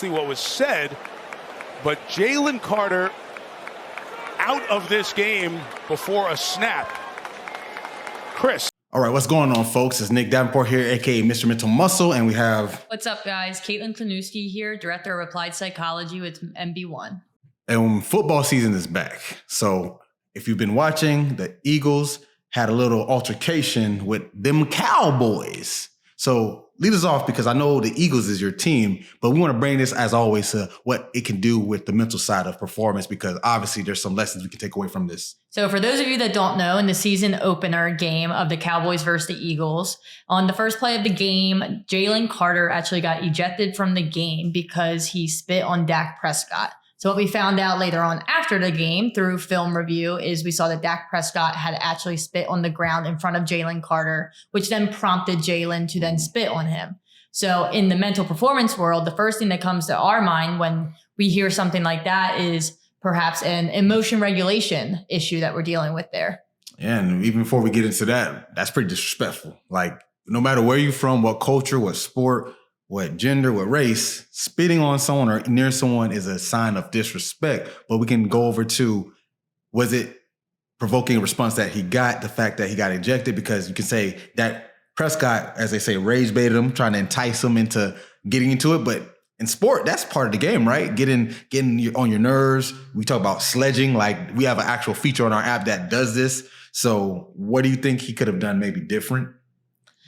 what was said, but Jalen Carter out of this game before a snap. Chris. All right, what's going on, folks? It's Nick Davenport here, aka Mr. Mental Muscle, and we have... What's up, guys? Caitlyn Kliniewski here, Director of Applied Psychology with MB1. And football season is back. So if you've been watching, the Eagles had a little altercation with them Cowboys. So lead us off, because I know the Eagles is your team, but we want to bring this, as always, to what it can do with the mental side of performance, because obviously there's some lessons we can take away from this. So for those of you that don't know, in the season opener game of the Cowboys versus the Eagles, on the first play of the game, Jalen Carter actually got ejected from the game because he spit on Dak Prescott. So what we found out later on after the game through film review is we saw that Dak Prescott had actually spit on the ground in front of Jalen Carter, which then prompted Jalen to then spit on him. So in the mental performance world, the first thing that comes to our mind when we hear something like that is perhaps an emotion regulation issue that we're dealing with there. Yeah, and even before we get into that, that's pretty disrespectful. Like, no matter where you're from, what culture, what sport, what gender, what race, spitting on someone or near someone is a sign of disrespect. But we can go over to, was it provoking a response that he got, the fact that he got ejected? Because you can say that Prescott, as they say, rage baited him, trying to entice him into getting into it. But in sport, that's part of the game, right? Getting on your nerves. We talk about sledging. Like, we have an actual feature on our app that does this. So what do you think he could have done maybe different?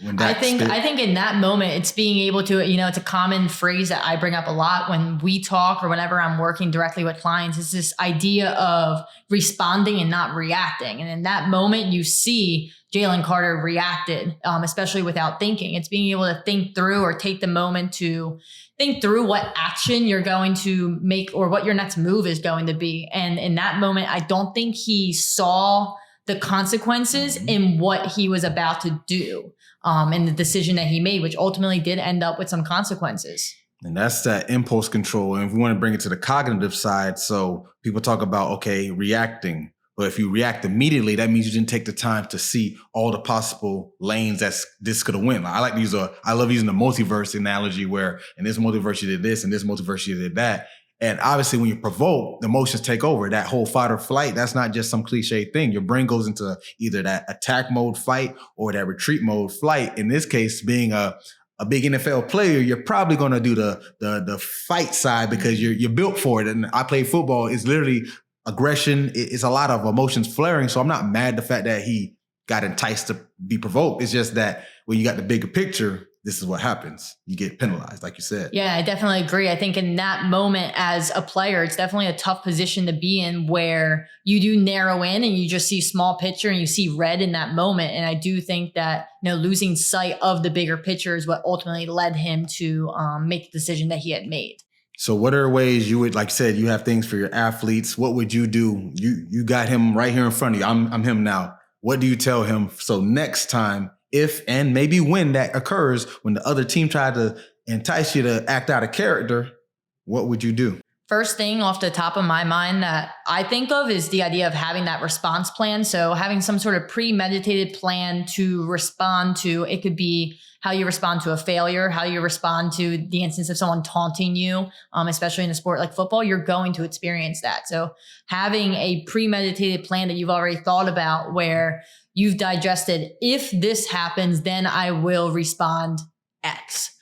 I think in that moment, it's being able to, it's a common phrase that I bring up a lot when we talk or whenever I'm working directly with clients. It's this idea of responding and not reacting. And in that moment, you see Jalen Carter reacted, especially without thinking. It's being able to think through or take the moment to think through what action you're going to make or what your next move is going to be. And in that moment, I don't think he saw the consequences in what he was about to do. And the decision that he made, which ultimately did end up with some consequences. And that's that impulse control. And if we want to bring it to the cognitive side, so people talk about, okay, reacting. But if you react immediately, that means you didn't take the time to see all the possible lanes this could have went. I love using the multiverse analogy, where in this multiverse you did this, and this multiverse you did that. And obviously when you provoke, the emotions take over. That whole fight or flight, that's not just some cliche thing. Your brain goes into either that attack mode fight or that retreat mode flight. In this case, being a big NFL player, you're probably going to do the fight side because you're built for it. And I play football. It's literally aggression. It's a lot of emotions flaring. So I'm not mad the fact that he got enticed to be provoked. It's just that when you got the bigger picture, this is what happens. You get penalized, like you said. Yeah, I definitely agree. I think in that moment as a player, it's definitely a tough position to be in where you do narrow in and you just see small picture and you see red in that moment. And I do think that, losing sight of the bigger picture is what ultimately led him to make the decision that he had made. So what are ways you would, like you said, you have things for your athletes. What would you do? You got him right here in front of you. I'm him now. What do you tell him? So next time, if and maybe when that occurs, when the other team tried to entice you to act out of character, what would you do? First thing off the top of my mind that I think of is the idea of having that response plan. So having some sort of premeditated plan to respond to, it could be how you respond to a failure, how you respond to the instance of someone taunting you, especially in a sport like football, you're going to experience that. So having a premeditated plan that you've already thought about where you've digested, if this happens, then I will respond X.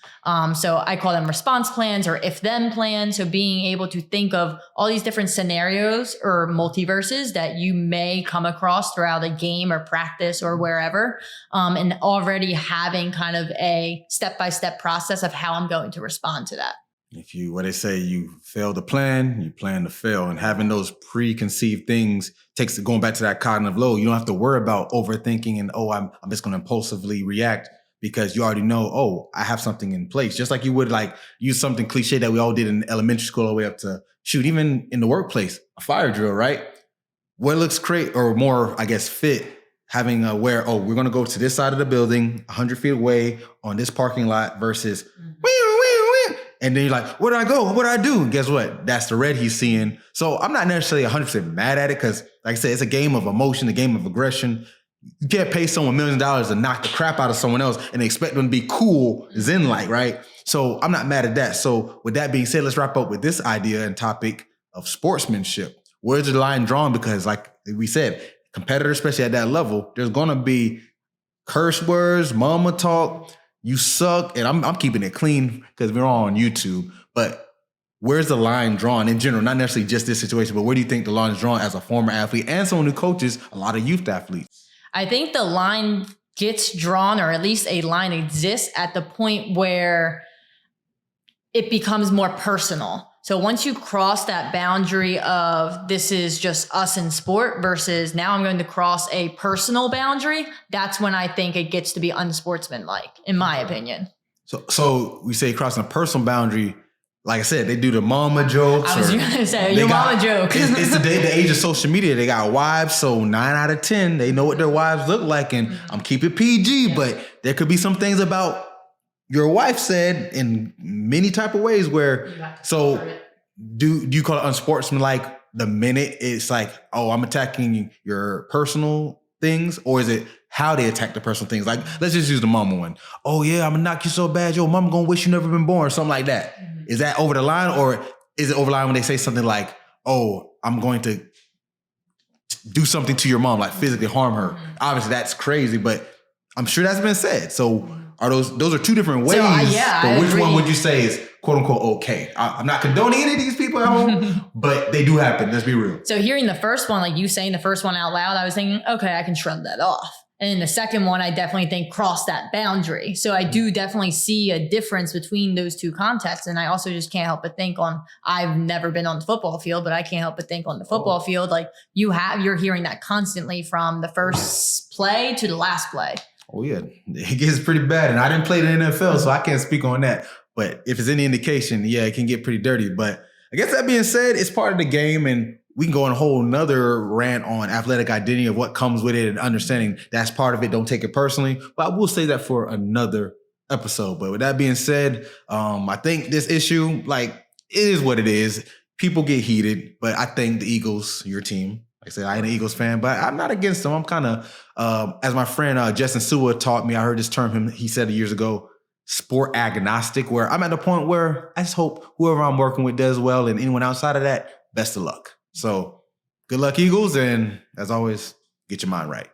So I call them response plans or if then plans. So being able to think of all these different scenarios or multiverses that you may come across throughout a game or practice or wherever, and already having kind of a step-by-step process of how I'm going to respond to that. What they say, you fail to plan, you plan to fail. And having those preconceived things takes going back to that cognitive load. You don't have to worry about overthinking and, I'm just going to impulsively react, because you already know, I have something in place. Just like you would use something cliche that we all did in elementary school all the way up to even in the workplace, a fire drill, right? What looks great or more, fit, having we're going to go to this side of the building, 100 feet away on this parking lot versus and then you're like, where did I go? What did I do? And guess what? That's the red he's seeing. So I'm not necessarily 100% mad at it because, like I said, it's a game of emotion, a game of aggression. You can't pay someone millions of dollars to knock the crap out of someone else and expect them to be cool, zen-like, right? So I'm not mad at that. So with that being said, let's wrap up with this idea and topic of sportsmanship. Where's the line drawn? Because like we said, competitors, especially at that level, there's going to be curse words, mama talk, you suck. And I'm keeping it clean because we're all on YouTube. But where's the line drawn in general? Not necessarily just this situation, but where do you think the line is drawn as a former athlete and someone who coaches a lot of youth athletes? I think the line gets drawn, or at least a line exists at the point where it becomes more personal. So once you cross that boundary of this is just us in sport versus now I'm going to cross a personal boundary, that's when I think it gets to be unsportsmanlike, in my opinion. So we say crossing a personal boundary. Like I said, they do the mama jokes. I was going to say, your mama joke. It's the age of social media. They got wives, so 9 out of 10, they know what their wives look like. And I'm keeping PG, but there could be some things about your wife said in many type of ways where, so do you call it unsportsmanlike the minute it's like, oh, I'm attacking your personal things? Or is it how they attack the personal things? Like, let's just use the mama one. Oh yeah, I'm gonna knock you so bad, yo, mama gonna wish you never been born, or something like that. Is that over the line, or is it over the line when they say something like, oh, I'm going to do something to your mom, like physically harm her? Obviously that's crazy, but I'm sure that's been said. So are those are two different ways, but which one would you say is quote unquote okay? I'm not condoning any of these people at home, but they do happen. Let's be real. So hearing the first one, like you saying the first one out loud, I was thinking, okay, I can shrug that off. And in the second one, I definitely think cross that boundary. So I do definitely see a difference between those two contexts. And I also just can't help but think I've never been on the football field, but I can't help but think on the football field, like you're hearing that constantly from the first play to the last play. Oh yeah, it gets pretty bad. And I didn't play the NFL, so I can't speak on that. But if it's any indication, yeah, it can get pretty dirty. But I guess that being said, it's part of the game, and we can go on a whole nother rant on athletic identity of what comes with it and understanding that's part of it. Don't take it personally. But I will say that for another episode. But with that being said, I think this issue, like, it is what it is. People get heated, but I think the Eagles, your team, like I said, I ain't an Eagles fan, but I'm not against them. I'm kind of, as my friend Justin Sua taught me, I heard this term he said years ago, sport agnostic, where I'm at the point where I just hope whoever I'm working with does well, and anyone outside of that, best of luck. So good luck, Eagles. And as always, get your mind right.